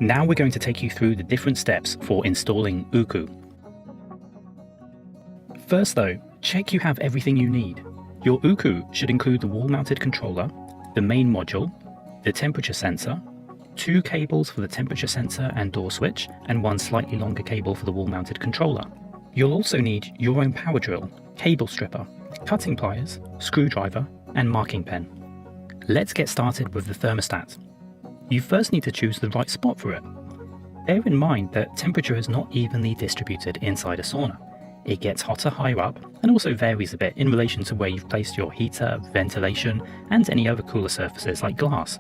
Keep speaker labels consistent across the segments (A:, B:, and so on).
A: Now we're going to take you through the different steps for installing UKU. First though, check you have everything you need. Your UKU should include the wall-mounted controller, the main module, the temperature sensor, 2 cables for the temperature sensor and door switch, and 1 slightly longer cable for the wall-mounted controller. You'll also need your own power drill, cable stripper, cutting pliers, screwdriver, and marking pen. Let's get started with the thermostat. You first need to choose the right spot for it. Bear in mind that temperature is not evenly distributed inside a sauna. It gets hotter higher up and also varies a bit in relation to where you've placed your heater, ventilation, and any other cooler surfaces like glass.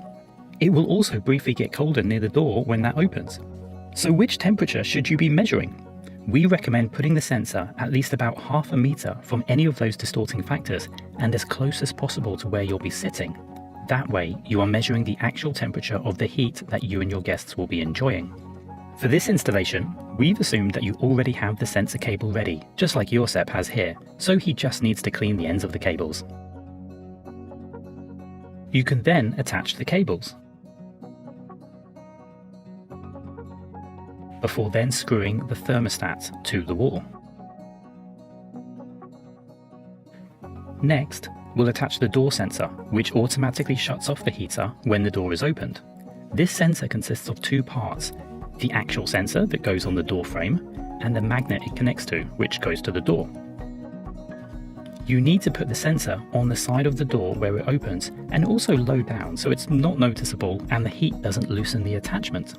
A: It will also briefly get colder near the door when that opens. So which temperature should you be measuring? We recommend putting the sensor at least about half a meter from any of those distorting factors and as close as possible to where you'll be sitting. That way, you are measuring the actual temperature of the heat that you and your guests will be enjoying. For this installation, we've assumed that you already have the sensor cable ready, just like Josep has here, so he just needs to clean the ends of the cables. You can then attach the cables, before then screwing the thermostat to the wall. Next, we'll attach the door sensor, which automatically shuts off the heater when the door is opened. This sensor consists of 2 parts, the actual sensor that goes on the door frame, and the magnet it connects to, which goes to the door. You need to put the sensor on the side of the door where it opens, and also low down so it's not noticeable and the heat doesn't loosen the attachment.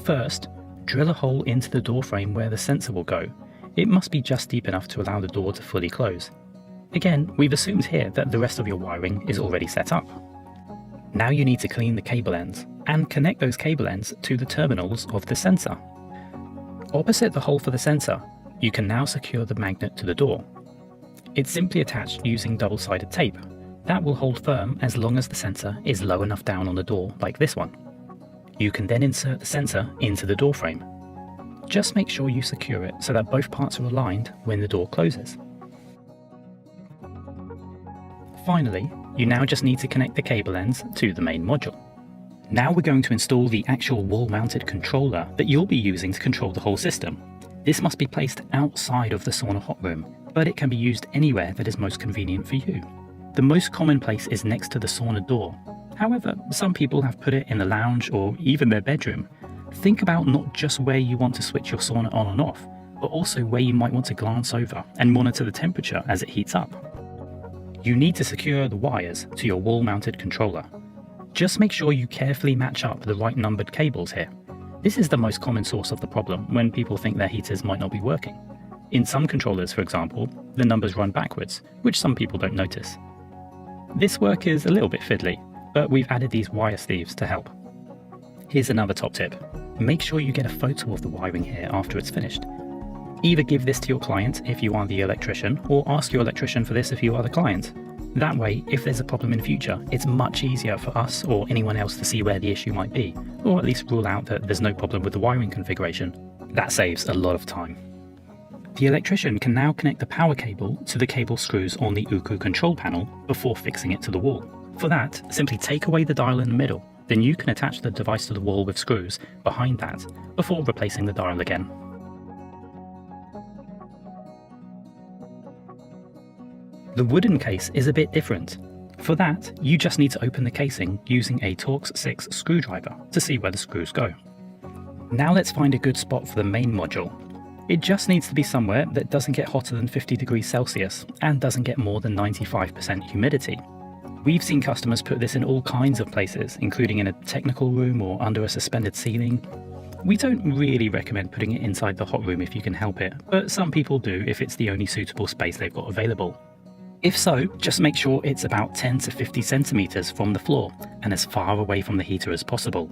A: First, drill a hole into the door frame where the sensor will go. It must be just deep enough to allow the door to fully close. Again, we've assumed here that the rest of your wiring is already set up. Now you need to clean the cable ends and connect those cable ends to the terminals of the sensor. Opposite the hole for the sensor, you can now secure the magnet to the door. It's simply attached using double-sided tape. That will hold firm as long as the sensor is low enough down on the door like this one. You can then insert the sensor into the door frame. Just make sure you secure it so that both parts are aligned when the door closes. Finally, you now just need to connect the cable ends to the main module. Now we're going to install the actual wall-mounted controller that you'll be using to control the whole system. This must be placed outside of the sauna hot room, but it can be used anywhere that is most convenient for you. The most common place is next to the sauna door. However, some people have put it in the lounge or even their bedroom. Think about not just where you want to switch your sauna on and off, but also where you might want to glance over and monitor the temperature as it heats up. You need to secure the wires to your wall-mounted controller. Just make sure you carefully match up the right numbered cables here. This is the most common source of the problem when people think their heaters might not be working. In some controllers, for example, the numbers run backwards, which some people don't notice. This work is a little bit fiddly, but we've added these wire sleeves to help. Here's another top tip. Make sure you get a photo of the wiring here after it's finished. Either give this to your client if you are the electrician, or ask your electrician for this if you are the client. That way, if there's a problem in future, it's much easier for us or anyone else to see where the issue might be, or at least rule out that there's no problem with the wiring configuration. That saves a lot of time. The electrician can now connect the power cable to the cable screws on the UKU control panel before fixing it to the wall. For that, simply take away the dial in the middle, then you can attach the device to the wall with screws behind that before replacing the dial again. The wooden case is a bit different. For that, you just need to open the casing using a Torx 6 screwdriver to see where the screws go. Now let's find a good spot for the main module. It just needs to be somewhere that doesn't get hotter than 50 degrees Celsius and doesn't get more than 95% humidity. We've seen customers put this in all kinds of places, including in a technical room or under a suspended ceiling. We don't really recommend putting it inside the hot room if you can help it, but some people do if it's the only suitable space they've got available. If so, just make sure it's about 10 to 50 centimeters from the floor and as far away from the heater as possible.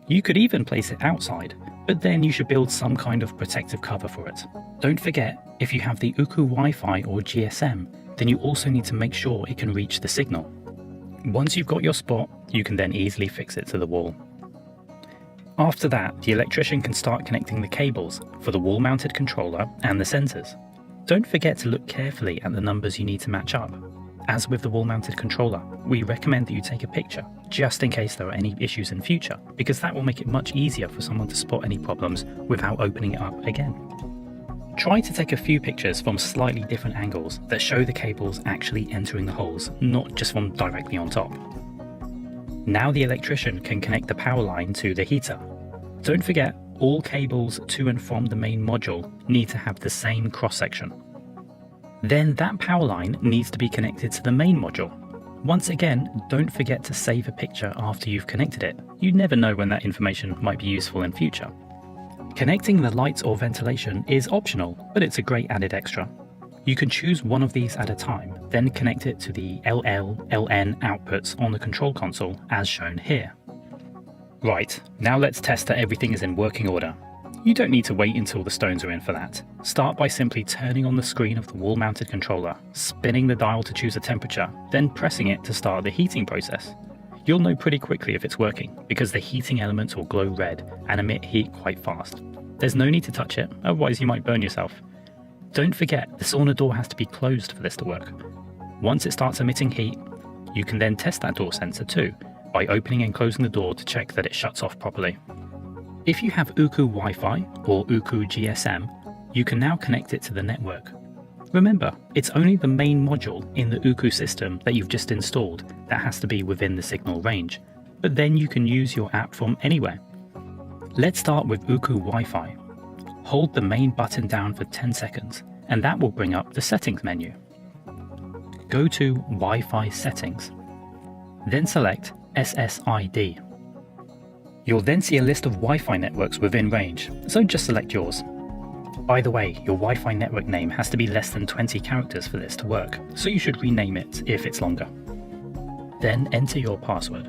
A: You could even place it outside, but then you should build some kind of protective cover for it. Don't forget, if you have the UKU Wi-Fi or GSM, then you also need to make sure it can reach the signal. Once you've got your spot, you can then easily fix it to the wall. After that, the electrician can start connecting the cables for the wall-mounted controller and the sensors. Don't forget to look carefully at the numbers you need to match up. As with the wall-mounted controller, we recommend that you take a picture, just in case there are any issues in future, because that will make it much easier for someone to spot any problems without opening it up again. Try to take a few pictures from slightly different angles that show the cables actually entering the holes, not just from directly on top. Now the electrician can connect the power line to the heater. Don't forget, all cables to and from the main module need to have the same cross-section. Then that power line needs to be connected to the main module. Once again, don't forget to save a picture after you've connected it. You never know when that information might be useful in future. Connecting the lights or ventilation is optional, but it's a great added extra. You can choose one of these at a time, then connect it to the LL, LN outputs on the control console as shown here. Right, now let's test that everything is in working order. You don't need to wait until the stones are in for that. Start by simply turning on the screen of the wall-mounted controller, spinning the dial to choose a temperature, then pressing it to start the heating process. You'll know pretty quickly if it's working, because the heating elements will glow red and emit heat quite fast. There's no need to touch it, otherwise you might burn yourself. Don't forget, the sauna door has to be closed for this to work. Once it starts emitting heat, you can then test that door sensor too, by opening and closing the door to check that it shuts off properly. If you have UKU Wi-Fi or UKU GSM, you can now connect it to the network. Remember, it's only the main module in the UKU system that you've just installed that has to be within the signal range, but then you can use your app from anywhere. Let's start with UKU Wi-Fi. Hold the main button down for 10 seconds, and that will bring up the settings menu. Go to Wi-Fi settings, then select SSID. You'll then see a list of Wi-Fi networks within range, so just select yours. By the way, your Wi-Fi network name has to be less than 20 characters for this to work, so you should rename it if it's longer. Then enter your password.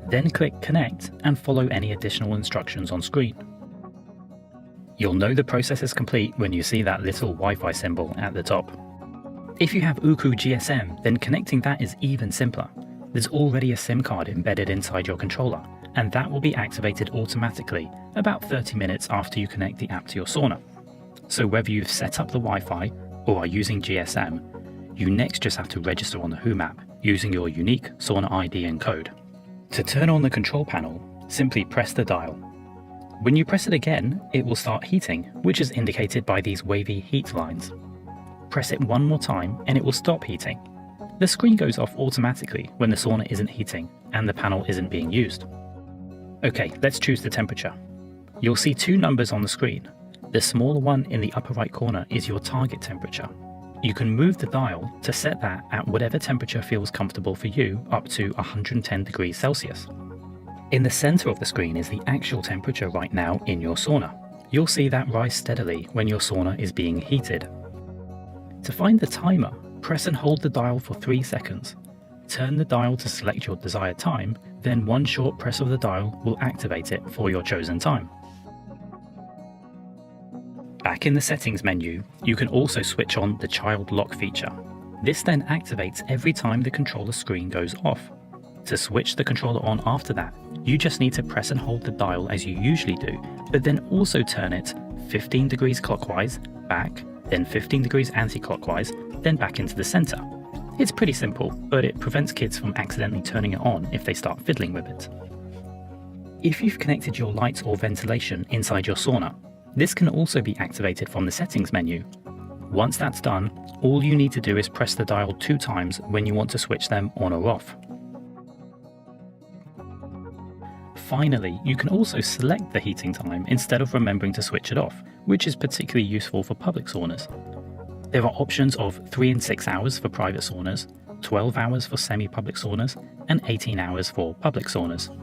A: Then click Connect and follow any additional instructions on screen. You'll know the process is complete when you see that little Wi-Fi symbol at the top. If you have UKU GSM, then connecting that is even simpler. There's already a SIM card embedded inside your controller, and that will be activated automatically about 30 minutes after you connect the app to your sauna. So whether you've set up the Wi-Fi or are using GSM, you next just have to register on the HUUM app using your unique sauna ID and code. To turn on the control panel, simply press the dial. When you press it again, it will start heating, which is indicated by these wavy heat lines. Press it one more time and it will stop heating. The screen goes off automatically when the sauna isn't heating and the panel isn't being used. Okay, let's choose the temperature. You'll see two numbers on the screen. The smaller one in the upper right corner is your target temperature. You can move the dial to set that at whatever temperature feels comfortable for you, up to 110 degrees Celsius. In the center of the screen is the actual temperature right now in your sauna. You'll see that rise steadily when your sauna is being heated. To find the timer, press and hold the dial for 3 seconds. Turn the dial to select your desired time, then one short press of the dial will activate it for your chosen time. Back in the settings menu, you can also switch on the child lock feature. This then activates every time the controller screen goes off. To switch the controller on after that, you just need to press and hold the dial as you usually do, but then also turn it 15 degrees clockwise, back, then 15 degrees anti-clockwise, then back into the center. It's pretty simple, but it prevents kids from accidentally turning it on if they start fiddling with it. If you've connected your lights or ventilation inside your sauna, this can also be activated from the settings menu. Once that's done, all you need to do is press the dial 2 times when you want to switch them on or off. Finally, you can also select the heating time instead of remembering to switch it off, which is particularly useful for public saunas. There are options of 3 and 6 hours for private saunas, 12 hours for semi-public saunas, and 18 hours for public saunas.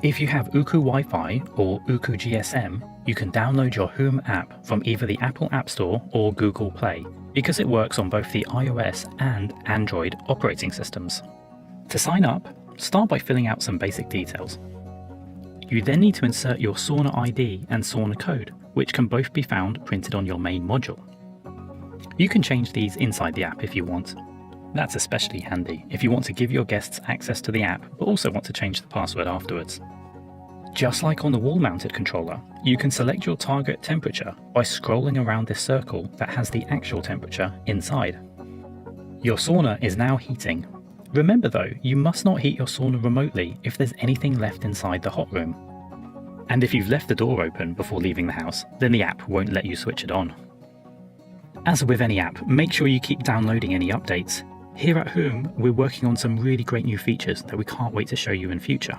A: If you have UKU Wi-Fi or UKU GSM, you can download your HUUM app from either the Apple App Store or Google Play, because it works on both the iOS and Android operating systems. To sign up, start by filling out some basic details. You then need to insert your sauna ID and sauna code, which can both be found printed on your main module. You can change these inside the app if you want. That's especially handy if you want to give your guests access to the app but also want to change the password afterwards. Just like on the wall-mounted controller, you can select your target temperature by scrolling around this circle that has the actual temperature inside. Your sauna is now heating. Remember though, you must not heat your sauna remotely if there's anything left inside the hot room. And if you've left the door open before leaving the house, then the app won't let you switch it on. As with any app, make sure you keep downloading any updates. Here at HUUM, we're working on some really great new features that we can't wait to show you in future.